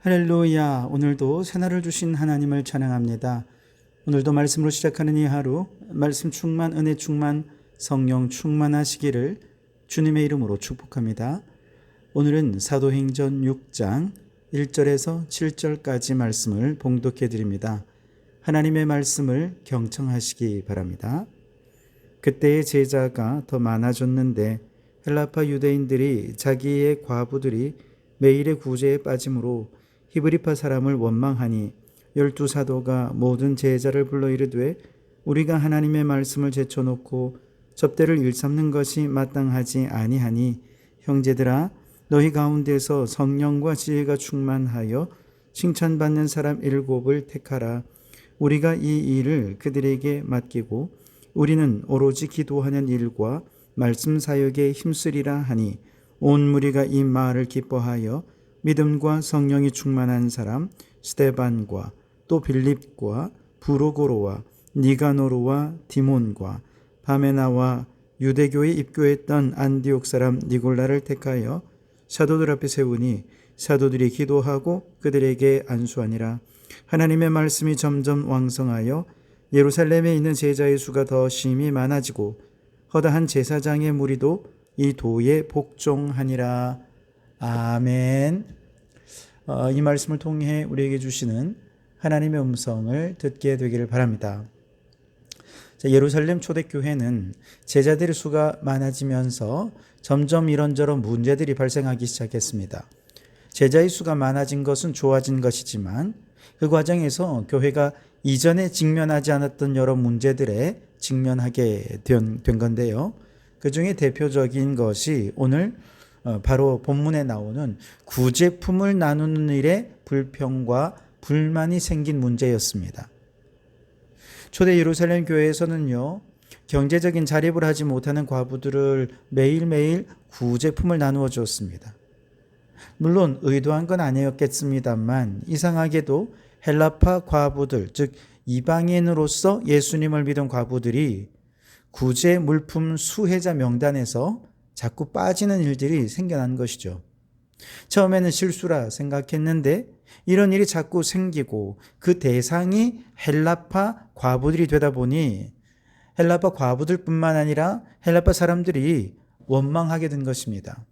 할렐루야. 오늘도 새날을 주신 하나님을 찬양합니다. 오늘도 말씀으로 시작하는 이 하루, 말씀 충만, 은혜 충만, 성령 충만하시기를 주님의 이름으로 축복합니다. 오늘은 사도행전 6장 1절에서 7절까지 말씀을 봉독해 드립니다. 하나님의 말씀을 경청하시기 바랍니다. 그때의 제자가 더 많아졌는데 헬라파 유대인들이 자기의 과부들이 매일의 구제에 빠짐으로 히브리파 사람을 원망하니 12사도가 모든 제자를 불러 이르되 우리가 하나님의 말씀을 제쳐놓고 접대를 일삼는 것이 마땅하지 아니하니 형제들아 너희 가운데서 성령과 지혜가 충만하여 칭찬받는 사람 7을 택하라. 우리가 이 일을 그들에게 맡기고 우리는 오로지 기도하는 일과 말씀 사역에 힘쓰리라 하니 온 무리가 이 말을 기뻐하여 믿음과 성령이 충만한 사람 스데반과 또 빌립과 부로고로와 니가노르와 디몬과 바메나와 유대교에 입교했던 안디옥 사람 니골라를 택하여 사도들 앞에 세우니 사도들이 기도하고 그들에게 안수하니라. 하나님의 말씀이 점점 왕성하여 예루살렘에 있는 제자의 수가 더 심히 많아지고 허다한 제사장의 무리도 이 도에 복종하니라. 아멘. 이 말씀을 통해 우리에게 주시는 하나님의 음성을 듣게 되기를 바랍니다. 예루살렘 초대교회는 제자들의 수가 많아지면서 점점 이런저런 문제들이 발생하기 시작했습니다. 제자의 수가 많아진 것은 좋아진 것이지만 그 과정에서 교회가 이전에 직면하지 않았던 여러 문제들에 직면하게 된 건데요. 그 중에 대표적인 것이 오늘 바로 본문에 나오는 구제품을 나누는 일에 불평과 불만이 생긴 문제였습니다. 초대 예루살렘 교회에서는요, 경제적인 자립을 하지 못하는 과부들을 매일매일 구제품을 나누어 주었습니다. 물론 의도한 건 아니었겠습니다만 이상하게도 헬라파 과부들, 즉 이방인으로서 예수님을 믿은 과부들이 구제 물품 수혜자 명단에서 자꾸 빠지는 일들이 생겨난 것이죠. 처음에는 실수라 생각했는데 이런 일이 자꾸 생기고 그 대상이 헬라파 과부들이 되다 보니 헬라파 과부들뿐만 아니라 헬라파 사람들이 원망하게 된 것입니다.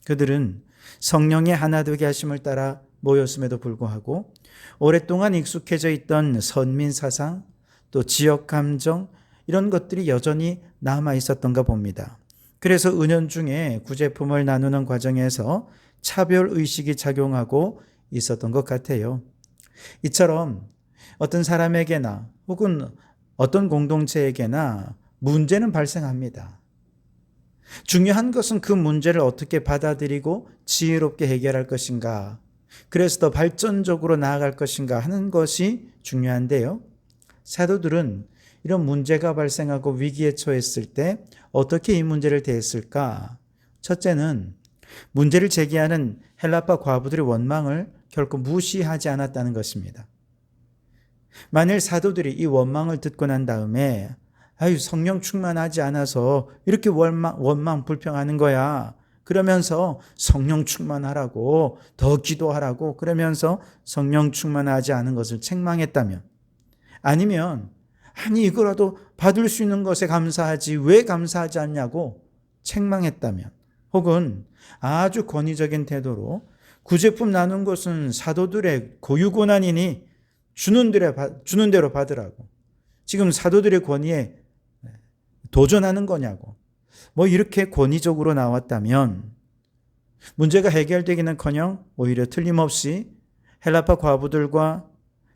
그들은 성령의 하나 되게 하심을 따라 모였음에도 불구하고 오랫동안 익숙해져 있던 선민 사상, 또 지역 감정 이런 것들이 여전히 남아 있었던가 봅니다. 그래서 은연중에 구제품을 나누는 과정에서 차별의식이 작용하고 있었던 것 같아요. 이처럼 어떤 사람에게나 혹은 어떤 공동체에게나 문제는 발생합니다. 중요한 것은 그 문제를 어떻게 받아들이고 지혜롭게 해결할 것인가, 그래서 더 발전적으로 나아갈 것인가 하는 것이 중요한데요. 사도들은 이런 문제가 발생하고 위기에 처했을 때 어떻게 이 문제를 대했을까? 첫째는 문제를 제기하는 헬라파 과부들의 원망을 결코 무시하지 않았다는 것입니다. 만일 사도들이 이 원망을 듣고 난 다음에 성령 충만하지 않아서 이렇게 원망 불평하는 거야. 그러면서 성령 충만하라고, 더 기도하라고, 그러면서 성령 충만하지 않은 것을 책망했다면, 아니면 이거라도 받을 수 있는 것에 감사하지 왜 감사하지 않냐고 책망했다면, 혹은 아주 권위적인 태도로 구제품 나눈 것은 사도들의 고유 권한이니 주는 대로 받으라고, 지금 사도들의 권위에 도전하는 거냐고, 이렇게 권위적으로 나왔다면 문제가 해결되기는커녕 오히려 틀림없이 헬라파 과부들과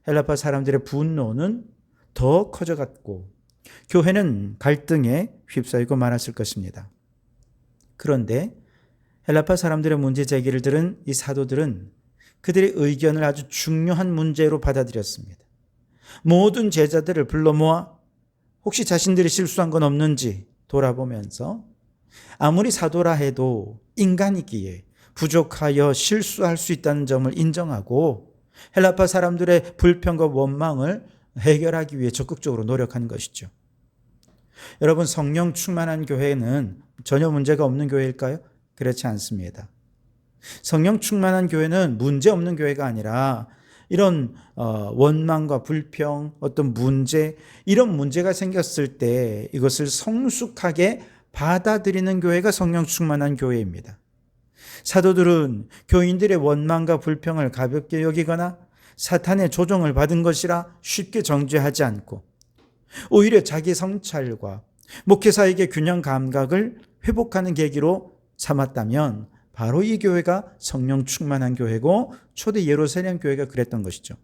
헬라파 사람들의 분노는 더 커져갔고 교회는 갈등에 휩싸이고 말았을 것입니다. 그런데 헬라파 사람들의 문제 제기를 들은 이 사도들은 그들의 의견을 아주 중요한 문제로 받아들였습니다. 모든 제자들을 불러 모아 혹시 자신들이 실수한 건 없는지 돌아보면서 아무리 사도라 해도 인간이기에 부족하여 실수할 수 있다는 점을 인정하고 헬라파 사람들의 불평과 원망을 해결하기 위해 적극적으로 노력하는 것이죠. 여러분, 성령 충만한 교회는 전혀 문제가 없는 교회일까요? 그렇지 않습니다. 성령 충만한 교회는 문제 없는 교회가 아니라 이런 원망과 불평, 어떤 문제, 이런 문제가 생겼을 때 이것을 성숙하게 받아들이는 교회가 성령 충만한 교회입니다. 사도들은 교인들의 원망과 불평을 가볍게 여기거나 사탄의 조종을 받은 것이라 쉽게 정죄하지 않고 오히려 자기 성찰과 목회자에게 균형 감각을 회복하는 계기로 삼았다면 바로 이 교회가 성령 충만한 교회고 초대 예루살렘 교회가 그랬던 것이죠.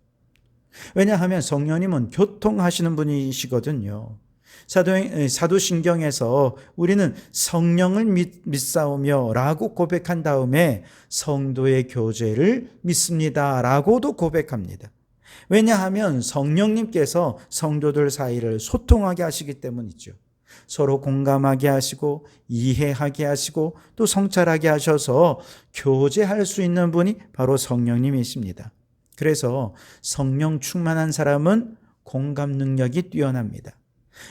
왜냐하면 성령님은 교통하시는 분이시거든요. 사도신경에서 우리는 성령을 믿사오며 라고 고백한 다음에 성도의 교제를 믿습니다 라고도 고백합니다. 왜냐하면 성령님께서 성도들 사이를 소통하게 하시기 때문이죠. 서로 공감하게 하시고 이해하게 하시고 또 성찰하게 하셔서 교제할 수 있는 분이 바로 성령님이십니다. 그래서 성령 충만한 사람은 공감 능력이 뛰어납니다.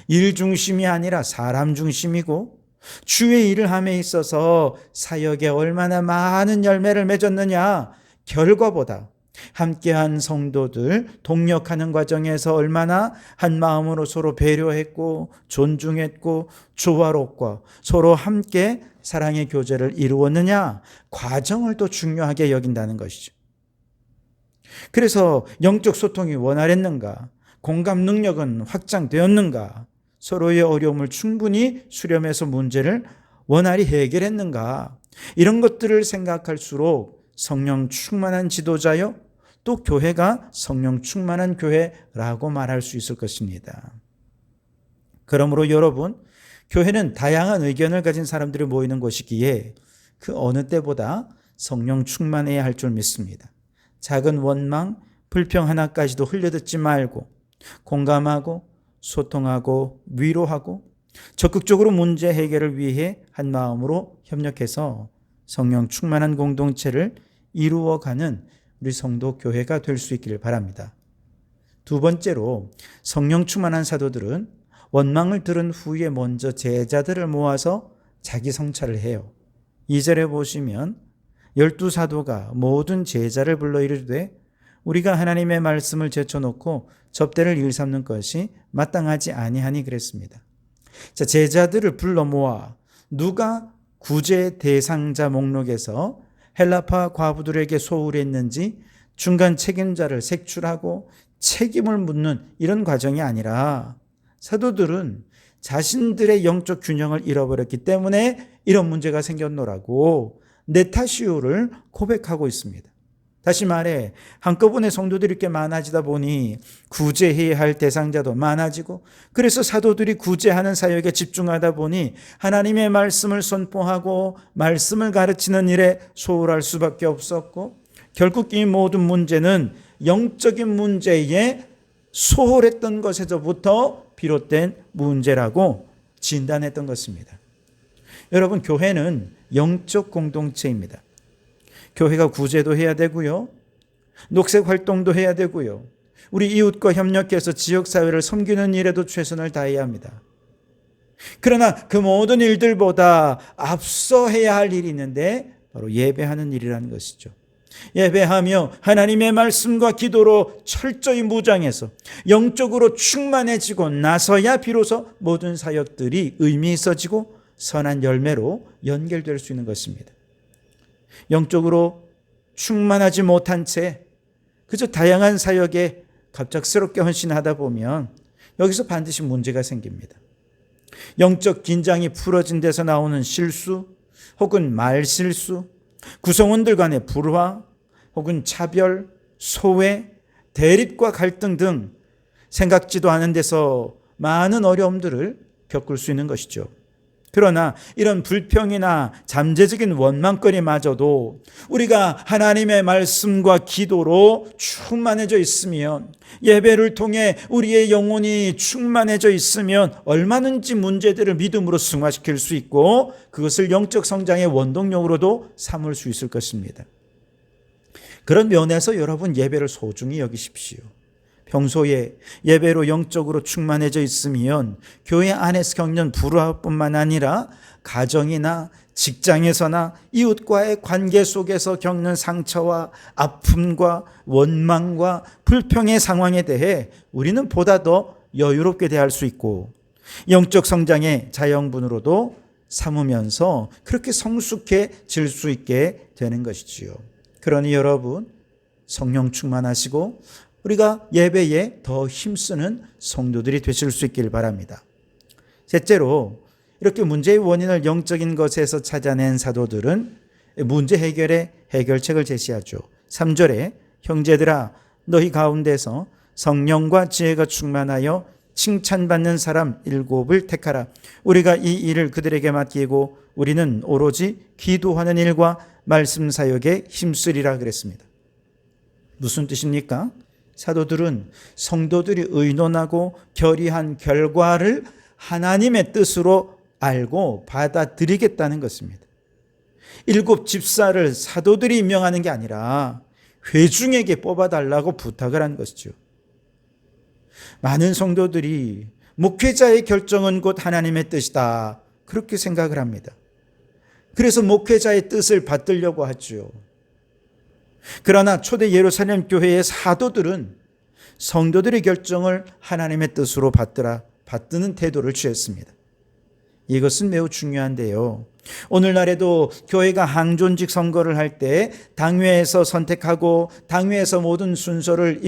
일 중심이 아니라 사람 중심이고 주의 일을 함에 있어서 사역에 얼마나 많은 열매를 맺었느냐, 결과보다 함께한 성도들 동력하는 과정에서 얼마나 한 마음으로 서로 배려했고 존중했고 조화롭고 서로 함께 사랑의 교제를 이루었느냐, 과정을 또 중요하게 여긴다는 것이죠. 그래서 영적 소통이 원활했는가, 공감 능력은 확장되었는가, 서로의 어려움을 충분히 수렴해서 문제를 원활히 해결했는가, 이런 것들을 생각할수록 성령 충만한 지도자요, 또 교회가 성령 충만한 교회라고 말할 수 있을 것입니다. 그러므로 여러분, 교회는 다양한 의견을 가진 사람들이 모이는 곳이기에 그 어느 때보다 성령 충만해야 할 줄 믿습니다. 작은 원망, 불평 하나까지도 흘려듣지 말고 공감하고 소통하고 위로하고 적극적으로 문제 해결을 위해 한 마음으로 협력해서 성령 충만한 공동체를 이루어가는 우리 성도 교회가 될 수 있기를 바랍니다. 두 번째로, 성령 충만한 사도들은 원망을 들은 후에 먼저 제자들을 모아서 자기 성찰을 해요. 2절에 보시면 12사도가 모든 제자를 불러 이르되 우리가 하나님의 말씀을 제쳐놓고 접대를 일삼는 것이 마땅하지 아니하니 그랬습니다. 자, 제자들을 불러 모아 누가 구제 대상자 목록에서 헬라파 과부들에게 소홀했는지 중간 책임자를 색출하고 책임을 묻는 이런 과정이 아니라 사도들은 자신들의 영적 균형을 잃어버렸기 때문에 이런 문제가 생겼노라고 내 탓이요를 고백하고 있습니다. 다시 말해 한꺼번에 성도들이 꽤 많아지다 보니 구제해야 할 대상자도 많아지고, 그래서 사도들이 구제하는 사역에 집중하다 보니 하나님의 말씀을 선포하고 말씀을 가르치는 일에 소홀할 수밖에 없었고, 결국 이 모든 문제는 영적인 문제에 소홀했던 것에서부터 비롯된 문제라고 진단했던 것입니다. 여러분, 교회는 영적 공동체입니다. 교회가 구제도 해야 되고요, 녹색 활동도 해야 되고요, 우리 이웃과 협력해서 지역사회를 섬기는 일에도 최선을 다해야 합니다. 그러나 그 모든 일들보다 앞서 해야 할 일이 있는데 바로 예배하는 일이라는 것이죠. 예배하며 하나님의 말씀과 기도로 철저히 무장해서 영적으로 충만해지고 나서야 비로소 모든 사역들이 의미 있어지고 선한 열매로 연결될 수 있는 것입니다. 영적으로 충만하지 못한 채 그저 다양한 사역에 갑작스럽게 헌신하다 보면 여기서 반드시 문제가 생깁니다. 영적 긴장이 풀어진 데서 나오는 실수 혹은 말실수, 구성원들 간의 불화 혹은 차별, 소외, 대립과 갈등 등 생각지도 않은 데서 많은 어려움들을 겪을 수 있는 것이죠. 그러나 이런 불평이나 잠재적인 원망거리마저도 우리가 하나님의 말씀과 기도로 충만해져 있으면, 예배를 통해 우리의 영혼이 충만해져 있으면 얼마든지 문제들을 믿음으로 승화시킬 수 있고 그것을 영적 성장의 원동력으로도 삼을 수 있을 것입니다. 그런 면에서 여러분, 예배를 소중히 여기십시오. 평소에 예배로 영적으로 충만해져 있으면 교회 안에서 겪는 불화뿐만 아니라 가정이나 직장에서나 이웃과의 관계 속에서 겪는 상처와 아픔과 원망과 불평의 상황에 대해 우리는 보다 더 여유롭게 대할 수 있고 영적 성장의 자양분으로도 삼으면서 그렇게 성숙해질 수 있게 되는 것이지요. 그러니 여러분, 성령 충만하시고 우리가 예배에 더 힘쓰는 성도들이 되실 수 있길 바랍니다. 셋째로, 이렇게 문제의 원인을 영적인 것에서 찾아낸 사도들은 문제 해결의 해결책을 제시하죠. 3절에 형제들아 너희 가운데서 성령과 지혜가 충만하여 칭찬받는 사람 7을 택하라. 우리가 이 일을 그들에게 맡기고 우리는 오로지 기도하는 일과 말씀 사역에 힘쓰리라 그랬습니다. 무슨 뜻입니까? 사도들은 성도들이 의논하고 결의한 결과를 하나님의 뜻으로 알고 받아들이겠다는 것입니다. 7 집사를 사도들이 임명하는 게 아니라 회중에게 뽑아달라고 부탁을 한 것이죠. 많은 성도들이 목회자의 결정은 곧 하나님의 뜻이다, 그렇게 생각을 합니다. 그래서 목회자의 뜻을 받들려고 하죠. 그러나 초대 예루살렘 교회의 사도들은 성도들의 결정을 하나님의 뜻으로 받드는 태도를 취했습니다. 이것은 매우 중요한데요. 오늘날에도 교회가 항존직 선거를 할 때 당회에서 선택하고 당회에서 모든 순서를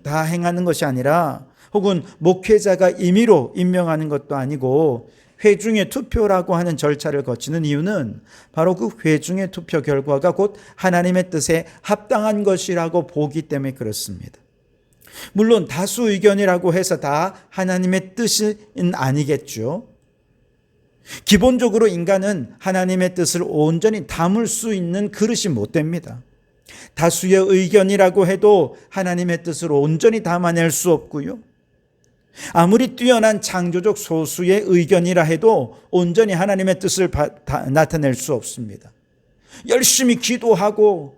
다 행하는 것이 아니라, 혹은 목회자가 임의로 임명하는 것도 아니고 회중의 투표라고 하는 절차를 거치는 이유는 바로 그 회중의 투표 결과가 곧 하나님의 뜻에 합당한 것이라고 보기 때문에 그렇습니다. 물론 다수 의견이라고 해서 다 하나님의 뜻은 아니겠죠. 기본적으로 인간은 하나님의 뜻을 온전히 담을 수 있는 그릇이 못 됩니다. 다수의 의견이라고 해도 하나님의 뜻을 온전히 담아낼 수 없고요. 아무리 뛰어난 창조적 소수의 의견이라 해도 온전히 하나님의 뜻을 나타낼 수 없습니다. 열심히 기도하고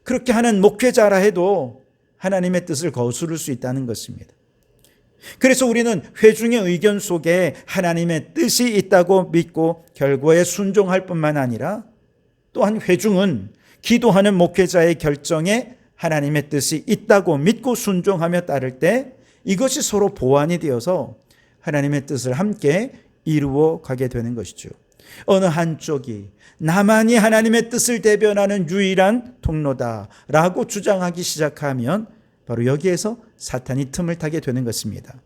그렇게 하는 목회자라 해도 하나님의 뜻을 거스를 수 있다는 것입니다. 그래서 우리는 회중의 의견 속에 하나님의 뜻이 있다고 믿고 결과에 순종할 뿐만 아니라, 또한 회중은 기도하는 목회자의 결정에 하나님의 뜻이 있다고 믿고 순종하며 따를 때 이것이 서로 보완이 되어서 하나님의 뜻을 함께 이루어 가게 되는 것이죠. 어느 한쪽이 나만이 하나님의 뜻을 대변하는 유일한 통로다라고 주장하기 시작하면 바로 여기에서 사탄이 틈을 타게 되는 것입니다.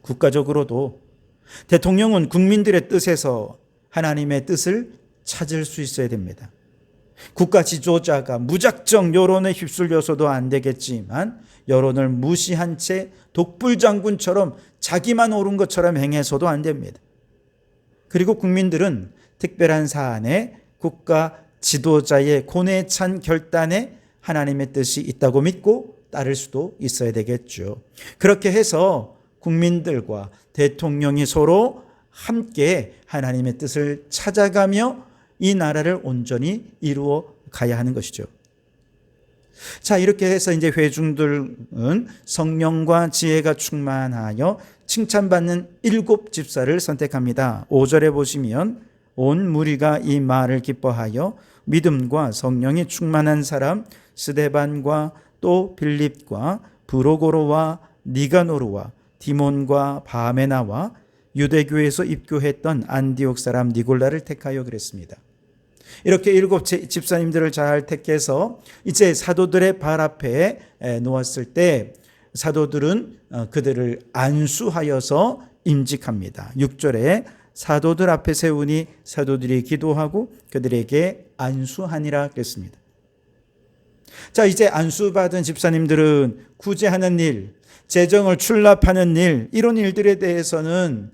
국가적으로도 대통령은 국민들의 뜻에서 하나님의 뜻을 찾을 수 있어야 됩니다. 국가 지도자가 무작정 여론에 휩쓸려서도 안 되겠지만 여론을 무시한 채 독불장군처럼 자기만 옳은 것처럼 행해서도 안 됩니다. 그리고 국민들은 특별한 사안에 국가 지도자의 고뇌에 찬 결단에 하나님의 뜻이 있다고 믿고 따를 수도 있어야 되겠죠. 그렇게 해서 국민들과 대통령이 서로 함께 하나님의 뜻을 찾아가며 이 나라를 온전히 이루어 가야 하는 것이죠. 자, 이렇게 해서 이제 회중들은 성령과 지혜가 충만하여 칭찬받는 7 집사를 선택합니다. 5절에 보시면 온 무리가 이 말을 기뻐하여 믿음과 성령이 충만한 사람 스데반과 또 빌립과 브로고로와 니가노르와 디몬과 바메나와 유대교에서 입교했던 안디옥 사람 니골라를 택하여 그랬습니다. 이렇게 7 집사님들을 잘 택해서 이제 사도들의 발 앞에 놓았을 때 사도들은 그들을 안수하여서 임직합니다. 6절에 사도들 앞에 세우니 사도들이 기도하고 그들에게 안수하니라 그랬습니다. 자, 이제 안수받은 집사님들은 구제하는 일, 재정을 출납하는 일, 이런 일들에 대해서는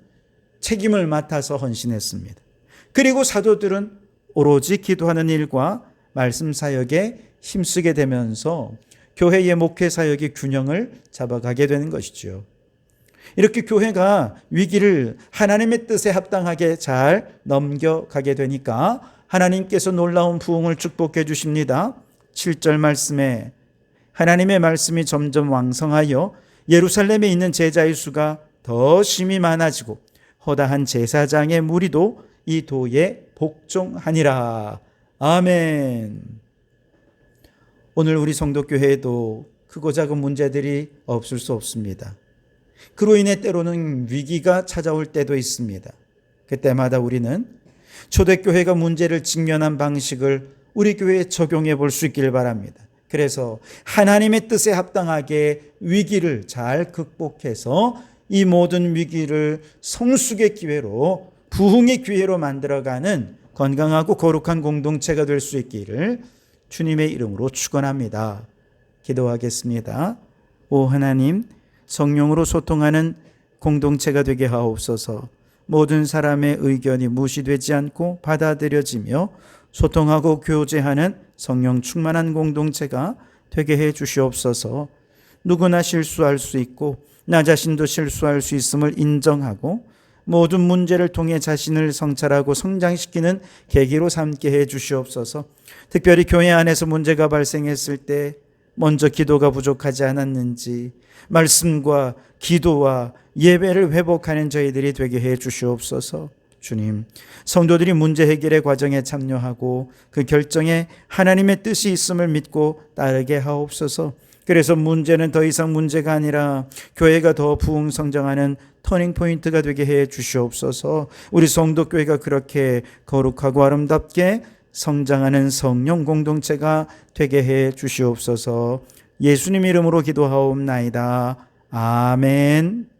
책임을 맡아서 헌신했습니다. 그리고 사도들은 오로지 기도하는 일과 말씀 사역에 힘쓰게 되면서 교회의 목회 사역의 균형을 잡아가게 되는 것이죠. 이렇게 교회가 위기를 하나님의 뜻에 합당하게 잘 넘겨가게 되니까 하나님께서 놀라운 부흥을 축복해 주십니다. 7절 말씀에 하나님의 말씀이 점점 왕성하여 예루살렘에 있는 제자의 수가 더 심히 많아지고 허다한 제사장의 무리도 이 도에 복종하니라. 아멘. 오늘 우리 성도교회에도 크고 작은 문제들이 없을 수 없습니다. 그로 인해 때로는 위기가 찾아올 때도 있습니다. 그때마다 우리는 초대교회가 문제를 직면한 방식을 우리 교회에 적용해 볼 수 있길 바랍니다. 그래서 하나님의 뜻에 합당하게 위기를 잘 극복해서 이 모든 위기를 성숙의 기회로, 부흥의 기회로 만들어가는 건강하고 거룩한 공동체가 될 수 있기를 주님의 이름으로 축원합니다. 기도하겠습니다. 오 하나님, 성령으로 소통하는 공동체가 되게 하옵소서. 모든 사람의 의견이 무시되지 않고 받아들여지며 소통하고 교제하는 성령 충만한 공동체가 되게 해 주시옵소서. 누구나 실수할 수 있고 나 자신도 실수할 수 있음을 인정하고 모든 문제를 통해 자신을 성찰하고 성장시키는 계기로 삼게 해 주시옵소서. 특별히 교회 안에서 문제가 발생했을 때 먼저 기도가 부족하지 않았는지 말씀과 기도와 예배를 회복하는 저희들이 되게 해 주시옵소서. 주님, 성도들이 문제 해결의 과정에 참여하고 그 결정에 하나님의 뜻이 있음을 믿고 따르게 하옵소서. 그래서 문제는 더 이상 문제가 아니라 교회가 더 부흥 성장하는 터닝포인트가 되게 해 주시옵소서. 우리 성도교회가 그렇게 거룩하고 아름답게 성장하는 성령 공동체가 되게 해 주시옵소서. 예수님 이름으로 기도하옵나이다. 아멘.